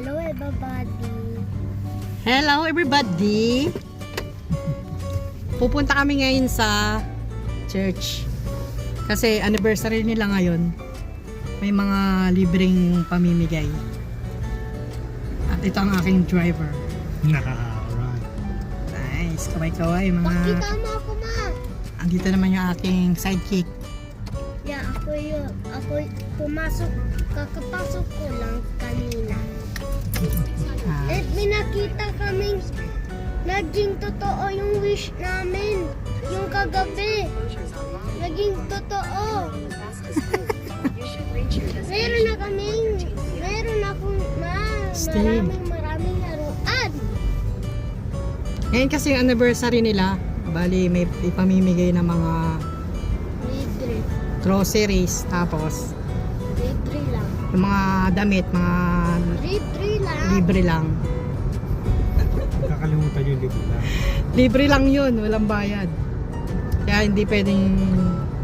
Hello everybody. Hello everybody! Pupunta kami ngayon sa church. Kasi anniversary nila ngayon. May mga libreng pamimigay. At ito ang aking driver. Alright. Nice! Kaway-kaway mga... Pakita mo ako, ma. Andito naman yung aking sidekick. Yeah, ako pumasok, kakapasok ko lang kanina. At may nakita kaming naging totoo yung wish namin. Yung kagabi. Naging totoo. Meron akong Steve. maraming laruan. Ngayon kasi yung anniversary nila, bali may ipamimigay ng mga Libre. groceries, tapos Libre lang. yung mga damit, mga Libre lang. libre lang. Kakalimutan yung libre lang. Libre lang yun, walang bayad. Kaya hindi pwedeng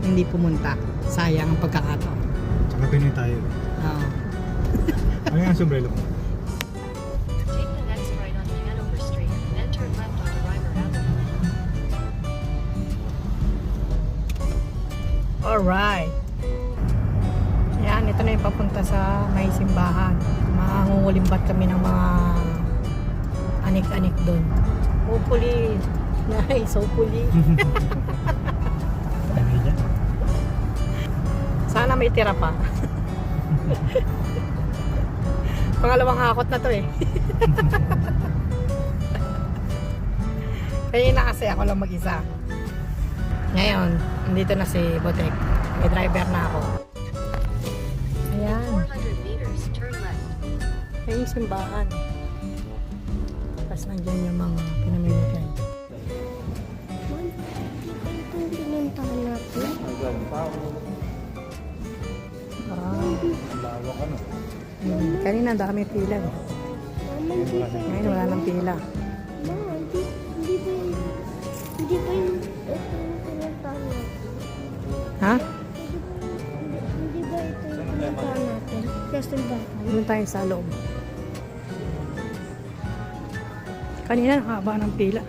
hindi pumunta. Sayang ang pagkakataon. Tsaka Pinoy tayo. Oo. Ano yung sombrero ko? Take the next right on Hanover Street, then turn left onto Reimer Avenue. Alright. Yan, ito na yung papunta sa may simbahan. Mangungulimbat kami ng mga anik-anik doon. Hopefully, nice, hopefully. Sana may tira pa. Pangalawang hakot na to eh. Kaya na kasi ako lang mag-isa. Ngayon, nandito na si Botek. May driver na ako. Ayan. 400 meters, turn left. Ayan yung simbahan. Tapos nandiyan yung mga pinamimigay. Itong pinuntahan natin. Kanina dami pila eh. Mama, Ngayon wala nang pila. hindi ba yung itong pinuntahan natin? Ha? Hindi ba ito yung pinuntahan natin? Kasi ba? Doon tayo sa loob. Kanina nakahaba ng pila.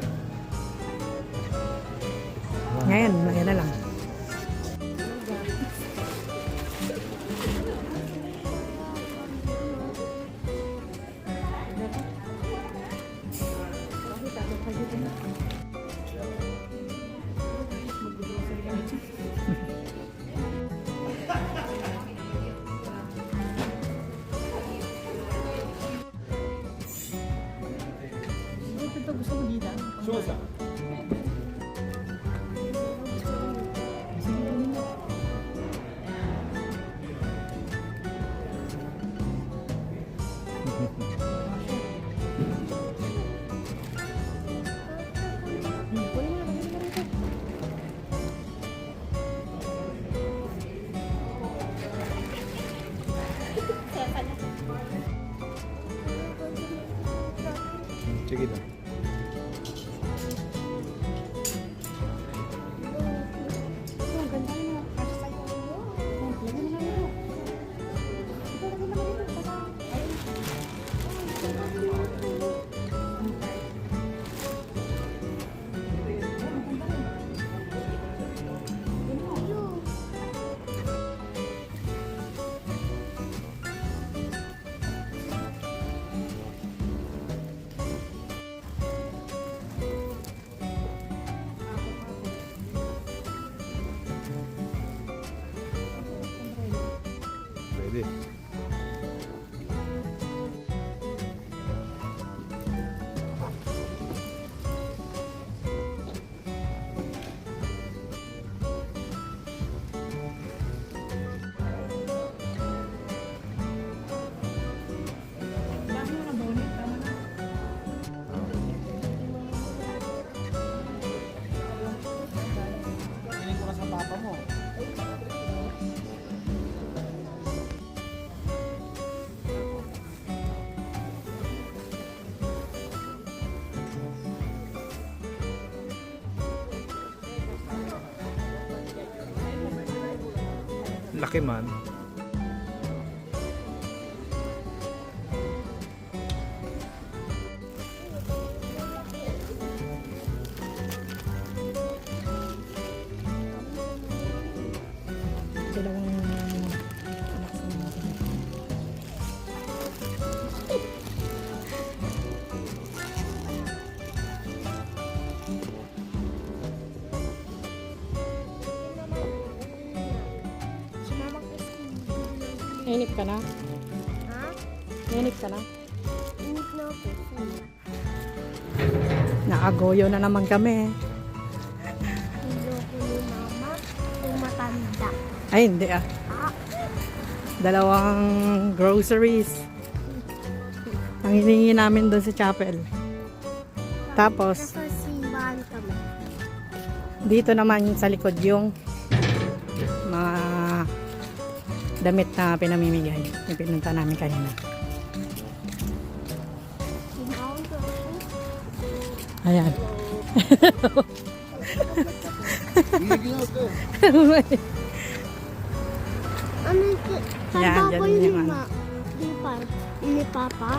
Ngayon, ayan na lang. Sige na. Pwede. Laki man. Nainip ka na? Ha? Nainip ka na? Init na ako. Nakagoyo na naman kami. Iloko ni mama. Yung matanda. Ay, hindi ah. Ah, 2 groceries. Ang hiningi namin doon sa chapel. Tapos, nasa simbahan kami. dito naman sa likod yung mga damit na pinamimigay. Yung pinunta namin kanina. Simbahan kami. Ayan. Ano ito? Yan, Trabaho dyan yun yung ano. Di pa? Ni Papa?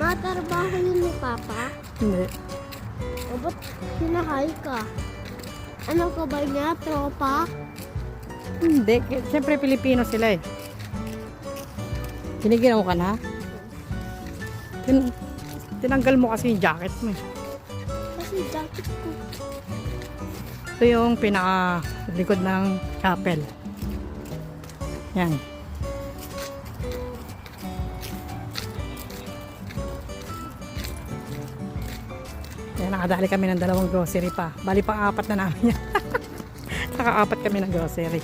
Matrabaho yun ni Papa? Hindi. O ba't sinakay ka? Ano ka ba niya? Tropa? Hindi. Siyempre Pilipino sila eh. Kiniginaw ka na? Tinanggal mo kasi yung jacket mo eh. Kasi jacket ko. Ito yung pinaka likod ng chapel. Yan. Yan, nakadali kami ng 2 grocery pa. Bali pang 4 na namin yan. Naka-4 kami ng grocery.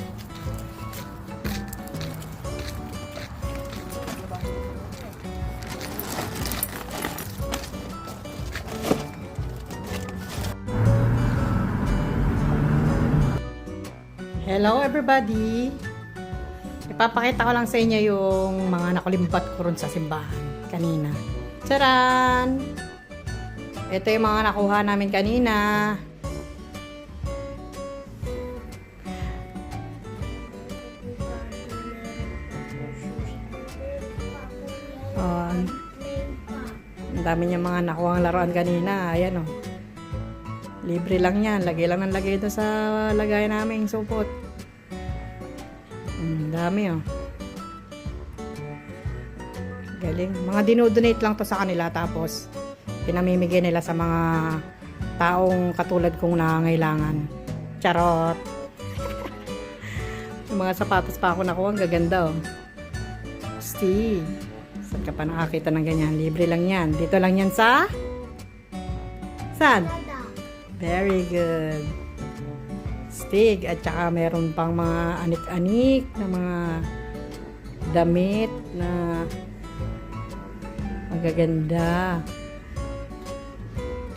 Hello everybody! Ipapakita ko lang sa inyo yung mga nakulimbat ko ron sa simbahan kanina. Charan! Ito yung mga nakuha namin kanina. Ang dami niyang mga nakuha ang laruan kanina. Ayan o. Libre lang yan. Lagay lang ng lagay doon sa lagay namin supot. Dami oh. Galing. Mga dinodonate lang to sa kanila tapos pinamimigay nila sa mga taong katulad kong nangangailangan. Charot. Yung mga sapatos pa ako nakuha. Ang gaganda oh. Steve. Saan ka pa nakakita ng ganyan? Libre lang yan. Dito lang yan sa? Saan? Very good. Stig. At saka meron pang mga anik-anik na mga damit na magaganda.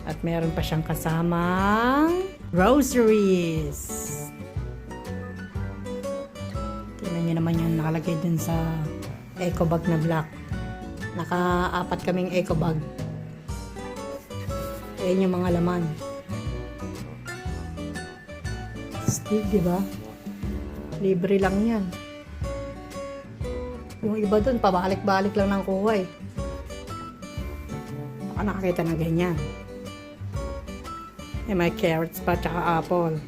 At meron pa siyang kasamang groceries. Tingnan nyo naman yung nakalagay dun sa eco bag na black. Naka-4 kaming eco bag. Ayan yung mga laman. Steve, di ba? Libre lang yan. Yung iba dun, pabalik-balik lang ng kuha eh. Baka nakakita ng ganyan. Eh, may carrots pa, tsaka apple.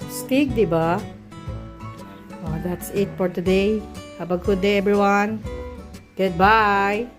Steve, di ba? Oh, that's it for today. Have a good day, everyone. Goodbye.